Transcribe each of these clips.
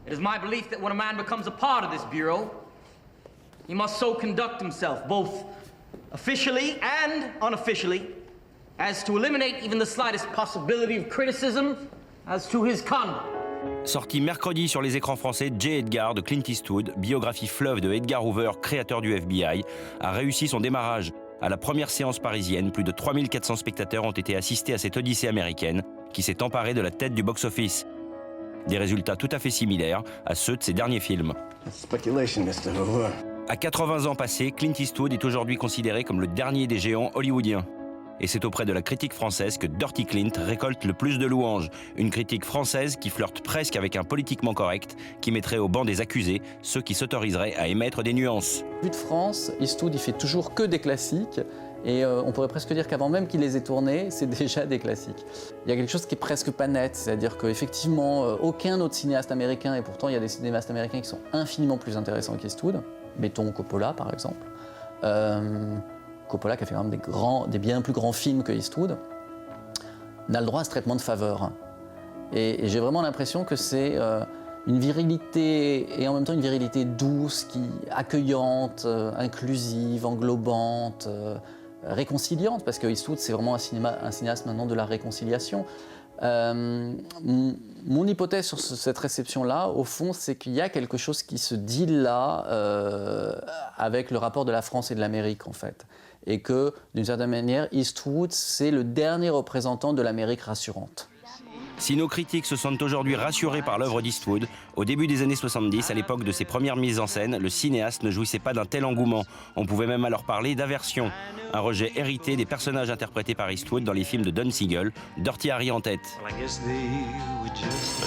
It is my belief that when a man becomes a part of this bureau, he must so conduct himself, both officially and unofficially, as to eliminate even the slightest possibility of criticism as to his conduct. Sorti mercredi sur les écrans français, J. Edgar de Clint Eastwood, biographie fleuve de Edgar Hoover, créateur du FBI, a réussi son démarrage. À la première séance parisienne, plus de 3400 spectateurs ont été assistés à cette odyssée américaine qui s'est emparée de la tête du box-office. Des résultats tout à fait similaires à ceux de ses derniers films. À 80 ans passés, Clint Eastwood est aujourd'hui considéré comme le dernier des géants hollywoodiens. Et c'est auprès de la critique française que Dirty Clint récolte le plus de louanges. Une critique française qui flirte presque avec un politiquement correct, qui mettrait au banc des accusés ceux qui s'autoriseraient à émettre des nuances. Vu de France, Eastwood il fait toujours que des classiques. Et on pourrait presque dire qu'avant même qu'il les ait tournés, c'est déjà des classiques. Il y a quelque chose qui est presque pas net, c'est-à-dire qu'effectivement, aucun autre cinéaste américain, et pourtant il y a des cinéastes américains qui sont infiniment plus intéressants qu'Eastwood, mettons Coppola par exemple. Coppola, qui a fait quand même des bien plus grands films que Eastwood, n'a le droit à ce traitement de faveur. Et j'ai vraiment l'impression que c'est une virilité, et en même temps une virilité douce, accueillante, inclusive, englobante, réconciliante, parce que Eastwood, c'est vraiment un cinéaste maintenant de la réconciliation. Mon hypothèse sur cette réception-là, au fond, c'est qu'il y a quelque chose qui se dit là avec le rapport de la France et de l'Amérique, en fait. Et que, d'une certaine manière, Eastwood, c'est le dernier représentant de l'Amérique rassurante. Si nos critiques se sentent aujourd'hui rassurés par l'œuvre d'Eastwood, au début des années 70, à l'époque de ses premières mises en scène, le cinéaste ne jouissait pas d'un tel engouement. On pouvait même alors parler d'aversion. Un rejet hérité des personnages interprétés par Eastwood dans les films de Don Siegel, Dirty Harry en tête.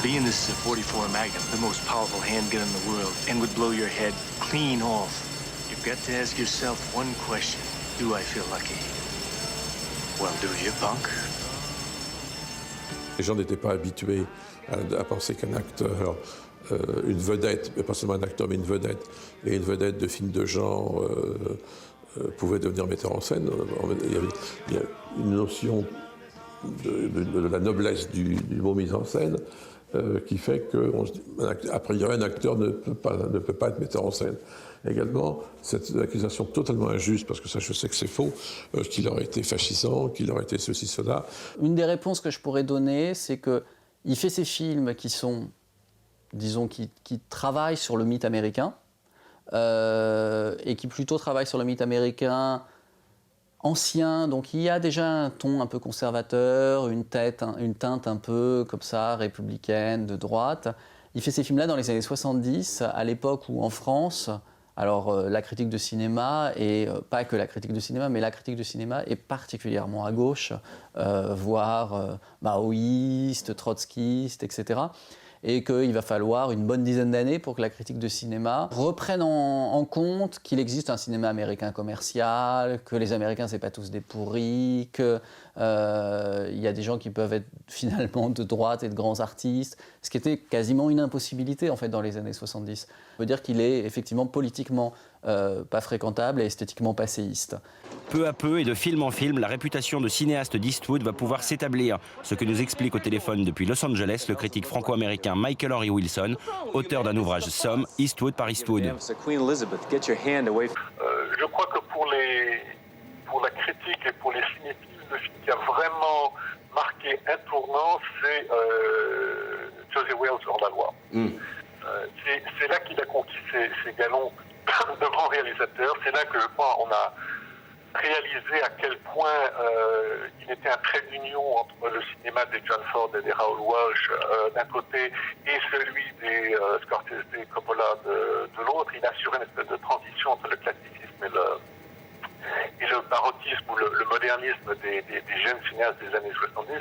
Being this 44 Magnum, the most powerful handgun in the world, and would blow your head clean off. You've got to ask yourself one question. Do I feel lucky? Well, do you, punk? Les gens n'étaient pas habitués à penser qu'un acteur, une vedette, mais pas seulement un acteur, mais une vedette, et une vedette de film de genre pouvait devenir metteur en scène. Il y a une notion de la noblesse du mot mise en scène qui fait qu'a priori un acteur ne peut pas être metteur en scène. Également, cette accusation totalement injuste, parce que ça je sais que c'est faux, qu'il aurait été fascisant, qu'il aurait été ceci, cela. Une des réponses que je pourrais donner, c'est qu'il fait ces films qui sont, disons, qui travaillent sur le mythe américain, et qui plutôt travaillent sur le mythe américain ancien, donc il y a déjà un ton un peu conservateur, une teinte un peu comme ça, républicaine, de droite. Il fait ces films-là dans les années 70, à l'époque où en France, alors la critique de cinéma, et pas que la critique de cinéma, mais la critique de cinéma est particulièrement à gauche, voire maoïste, trotskiste, etc. Et qu'il va falloir une bonne dizaine d'années pour que la critique de cinéma reprenne en compte qu'il existe un cinéma américain commercial, que les Américains c'est pas tous des pourris, qu'il y a des gens qui peuvent être finalement de droite et de grands artistes, ce qui était quasiment une impossibilité en fait dans les années 70. Ça veut dire qu'il est effectivement politiquement pas fréquentable et esthétiquement passéiste. Peu à peu et de film en film, la réputation de cinéaste d'Eastwood va pouvoir s'établir, ce que nous explique au téléphone depuis Los Angeles le critique franco-américain Michael Henry Wilson, auteur d'un ouvrage somme, Eastwood par Eastwood. Je crois que pour la critique et pour les cinéphiles, le film qui a vraiment marqué un tournant, c'est José Wales hors la loi. C'est là qu'il a conquis ses galons de grands réalisateurs. C'est là que je crois on a réalisé à quel point il était un trait d'union entre le cinéma des John Ford et des Raoul Walsh d'un côté et celui des Scorsese et Coppola de l'autre. Il assurait une espèce de transition entre le classicisme et le baroquisme ou le modernisme des jeunes cinéastes des années 70.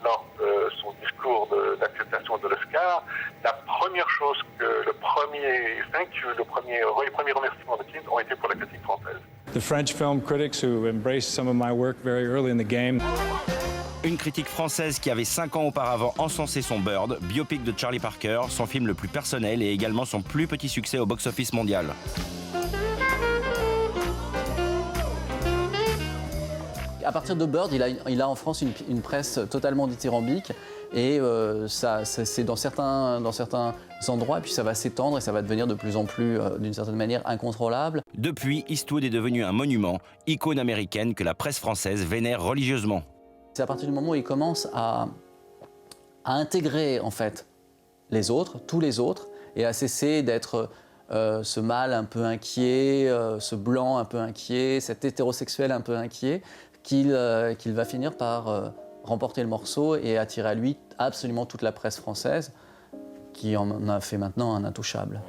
Lors de son discours d'acceptation de l'Oscar, la première chose que le premier remerciement de Clint ont été pour la critique française. The French film critics who embraced some of my work very early in the game. Une critique française qui avait 5 ans auparavant encensé son Bird, biopic de Charlie Parker, son film le plus personnel et également son plus petit succès au box-office mondial. à partir de Bird, il a en France une presse totalement dithyrambique et c'est dans certains endroits, et puis ça va s'étendre et ça va devenir de plus en plus, d'une certaine manière, incontrôlable. Depuis, Eastwood est devenu un monument, icône américaine que la presse française vénère religieusement. C'est à partir du moment où il commence à intégrer en fait les autres, tous les autres, et à cesser d'être ce mâle un peu inquiet, ce blanc un peu inquiet, cet hétérosexuel un peu inquiet, qu'il va finir par remporter le morceau et attirer à lui absolument toute la presse française, qui en a fait maintenant un intouchable.